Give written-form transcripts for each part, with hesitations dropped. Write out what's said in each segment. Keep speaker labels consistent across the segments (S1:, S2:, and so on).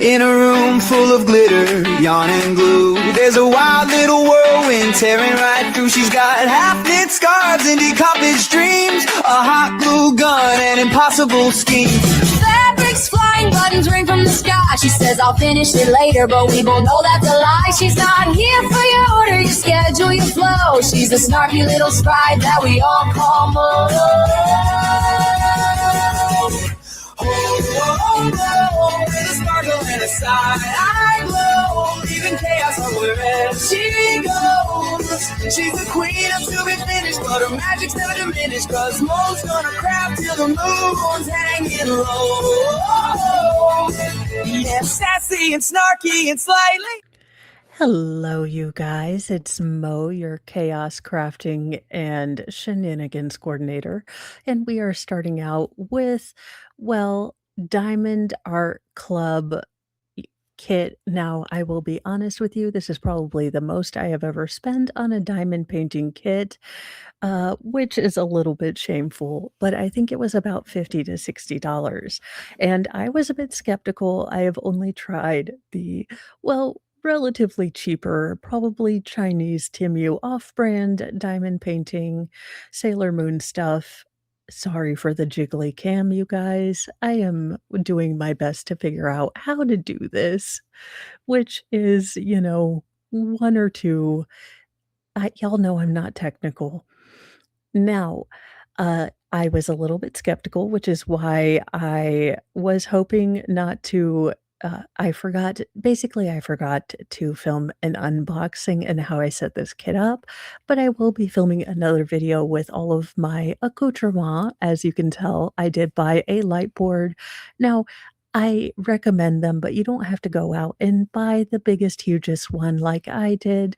S1: In a room full of glitter, yarn and glue, there's a wild little whirlwind tearing right through. She's got half-knit scarves and decomposed dreams, a hot glue gun and impossible schemes.
S2: Fabrics flying, buttons ring from the sky. She says I'll finish it later, but we both know that's a lie. She's not here for your order, your schedule, your flow. She's a snarky little sprite that we all call Mo. Oh, with a sparkle and a sigh, I glow, leaving chaos everywhere she goes. She's the queen of to be finished, but her magic's never diminished, cause Mo's gonna craft till the moon's hanging low. Yeah, sassy and snarky and slightly.
S3: Hello, you guys. It's Mo, your chaos crafting and shenanigans coordinator. And we are starting out with, well, Diamond Art Club kit. Now, I will be honest with you, this is probably the most I have ever spent on a diamond painting kit, which is a little bit shameful, but I think it was about $50 to $60. And I was a bit skeptical. I have only tried the, well, relatively cheaper, probably Chinese Temu off-brand diamond painting, Sailor Moon stuff. Sorry for the jiggly cam, you guys. I am doing my best to figure out how to do this, which is, one or two. Y'all know I'm not technical. Now, I was a little bit skeptical, which is why I was hoping not to. I forgot to film an unboxing and how I set this kit up, but I will be filming another video with all of my accoutrement. As you can tell, I did buy a light board. Now, I recommend them, but you don't have to go out and buy the biggest, hugest one like I did.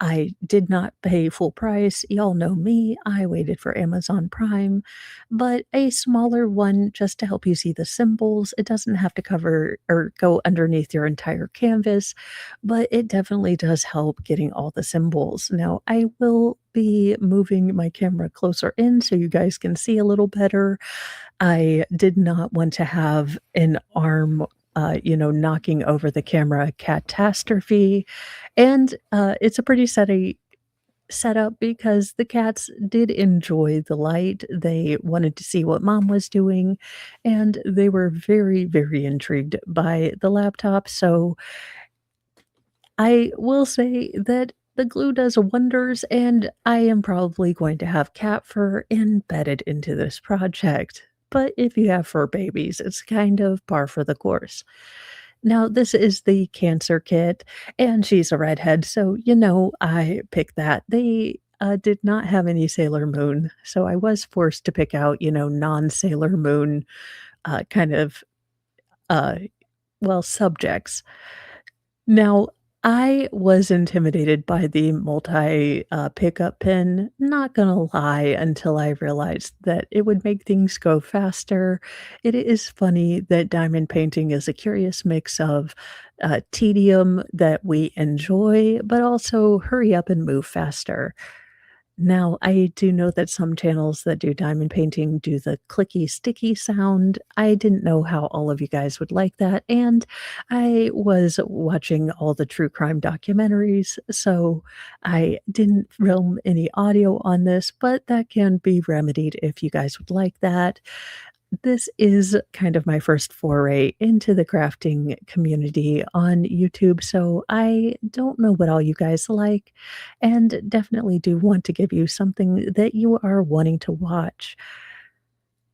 S3: I did not pay full price. Y'all know me. I waited for Amazon Prime, but a smaller one just to help you see the symbols. It doesn't have to cover or go underneath your entire canvas, but it definitely does help getting all the symbols. Now, I will be moving my camera closer in so you guys can see a little better. I did not want to have an arm, knocking over the camera catastrophe. And it's a pretty steady setup because the cats did enjoy the light. They wanted to see what mom was doing, and they were very, very intrigued by the laptop. So I will say that the glue does wonders, and I am probably going to have cat fur embedded into this project. But if you have fur babies, it's kind of par for the course. Now, this is the Cancer kit, and she's a redhead, so I picked that. They did not have any Sailor Moon, so I was forced to pick out, non-Sailor Moon kind of, uh, subjects. Now, I was intimidated by the multi pickup pin, not gonna lie, until I realized that it would make things go faster. It is funny that diamond painting is a curious mix of tedium that we enjoy, but also hurry up and move faster. Now, I do know that some channels that do diamond painting do the clicky sticky sound. I didn't know how all of you guys would like that, and I was watching all the true crime documentaries, so I didn't film any audio on this, but that can be remedied if you guys would like that. This is kind of my first foray into the crafting community on YouTube, so I don't know what all you guys like, and definitely do want to give you something that you are wanting to watch.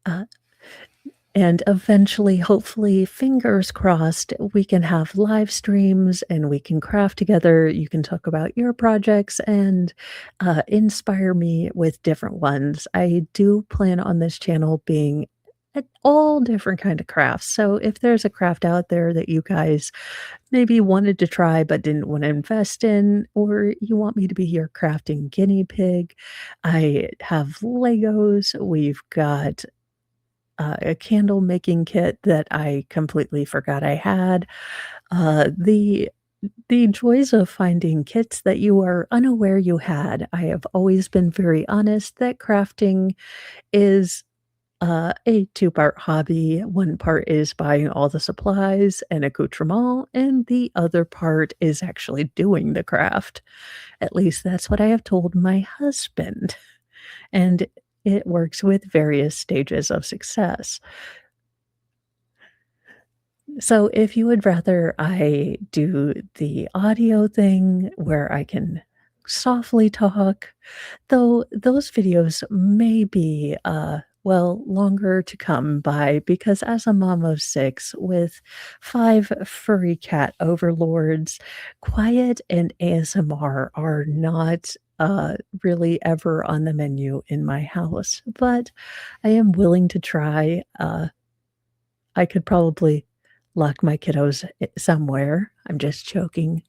S3: Uh, and eventually, hopefully, fingers crossed, we can have live streams and we can craft together. You can talk about your projects and inspire me with different ones. I do plan on this channel being at all different kind of crafts. So if there's a craft out there that you guys maybe wanted to try but didn't want to invest in, or you want me to be your crafting guinea pig, I have Legos. We've got a candle making kit that I completely forgot I had. The joys of finding kits that you are unaware you had. I have always been very honest that crafting is a two-part hobby. One part is buying all the supplies and accoutrement, and the other part is actually doing the craft. At least that's what I have told my husband, and it works with various stages of success. So if you would rather I do the audio thing where I can softly talk, though those videos may be, well, longer to come by because as a mom of 6 with 5 furry cat overlords, quiet and ASMR are not, really ever on the menu in my house, but I am willing to try. I could probably lock my kiddos somewhere. I'm just joking.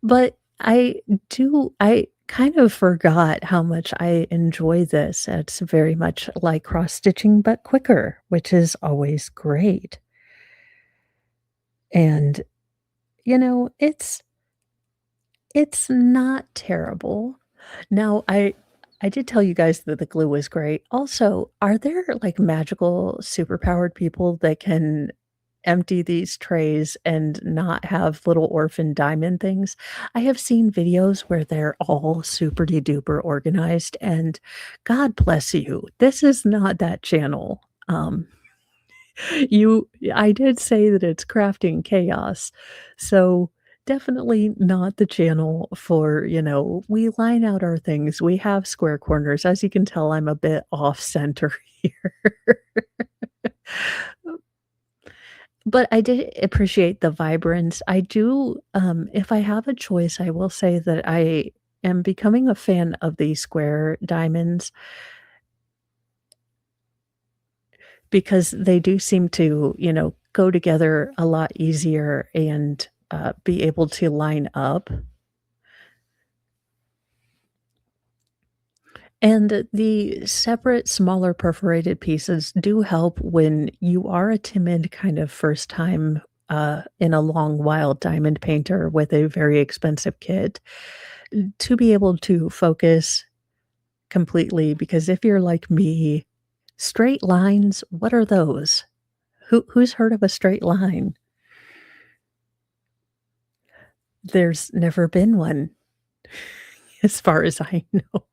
S3: But I kind of forgot how much I enjoy this. It's very much like cross stitching, but quicker, which is always great. And, you know, it's not terrible. Now, I did tell you guys that the glue was great. Also, are there, like, magical superpowered people that can empty these trays and not have little orphan diamond things? I have seen videos where they're all super-de-duper organized, and God bless you. This is not that channel. You I did say that it's crafting chaos, so definitely not the channel for, we line out our things, we have square corners. As you can tell, I'm a bit off center here. But I did appreciate the vibrance. I do, if I have a choice, I will say that I am becoming a fan of the square diamonds because they do seem to, go together a lot easier and, be able to line up. And the separate, smaller perforated pieces do help when you are a timid kind of first time, in a long while diamond painter with a very expensive kit, to be able to focus completely, because if you're like me, straight lines, what are those? Who's heard of a straight line? There's never been one as far as I know.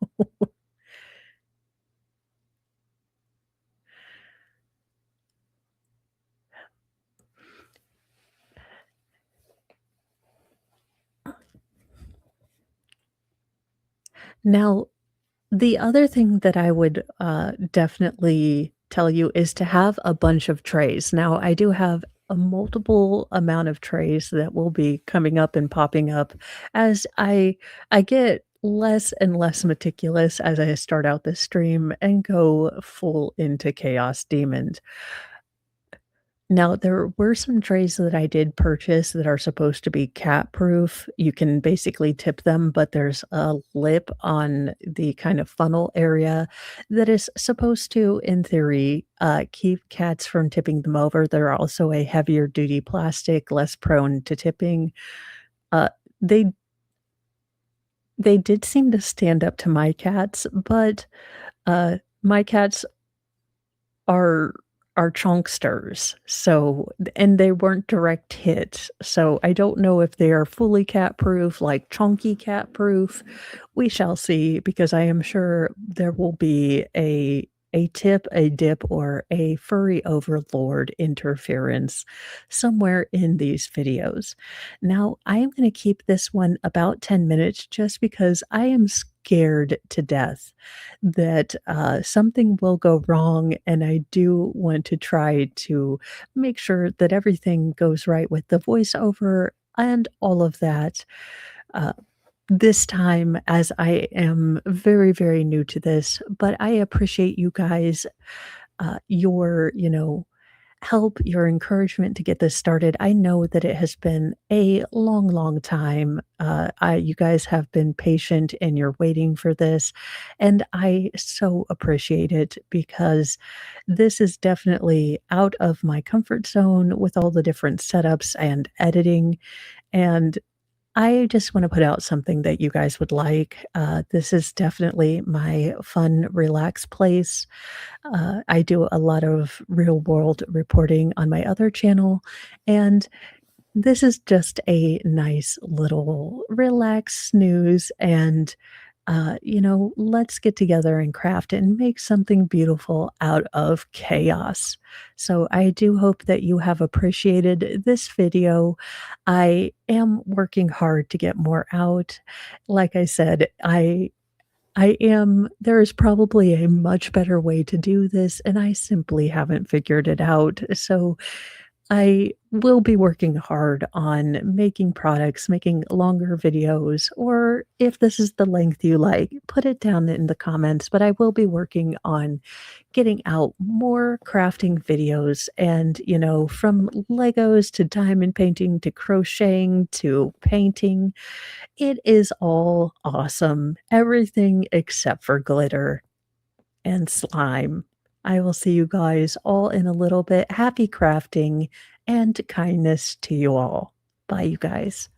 S3: Now, the other thing that I would, definitely tell you is to have a bunch of trays. Now, I do have a multiple amount of trays that will be coming up and popping up as I get less and less meticulous as I start out this stream and go full into Chaos Demon. Now, there were some trays that I did purchase that are supposed to be cat proof. You can basically tip them, but there's a lip on the kind of funnel area that is supposed to, in theory, keep cats from tipping them over. They're also a heavier duty plastic, less prone to tipping. Uh, they they did seem to stand up to my cats, but my cats are are chonksters, so and they weren't direct hits, so I don't know if they are fully cat proof, like chonky cat proof. We shall see, because I am sure there will be a tip, a dip, or a furry overlord interference somewhere in these videos. Now, I am gonna keep this one about 10 minutes just because I am scared to death that, something will go wrong, and I do want to try to make sure that everything goes right with the voiceover and all of that, uh, this time as I am very, very new to this, but I appreciate you guys, your, help, your encouragement to get this started. I know that it has been a long, long time. You guys have been patient and you're waiting for this, and I so appreciate it because this is definitely out of my comfort zone with all the different setups and editing. And I just wanna put out something that you guys would like. This is definitely my fun, relaxed place. I do a lot of real world reporting on my other channel, and this is just a nice little relaxed snooze and, let's get together and craft and make something beautiful out of chaos. So I do hope that you have appreciated this video. I am working hard to get more out. Like I said, I am there is probably a much better way to do this, and I simply haven't figured it out. So I will be working hard on making products, making longer videos, or if this is the length you like, put it down in the comments. But I will be working on getting out more crafting videos and, from Legos to diamond painting to crocheting to painting. It is all awesome. Everything except for glitter and slime. I will see you guys all in a little bit. Happy crafting and kindness to you all. Bye, you guys.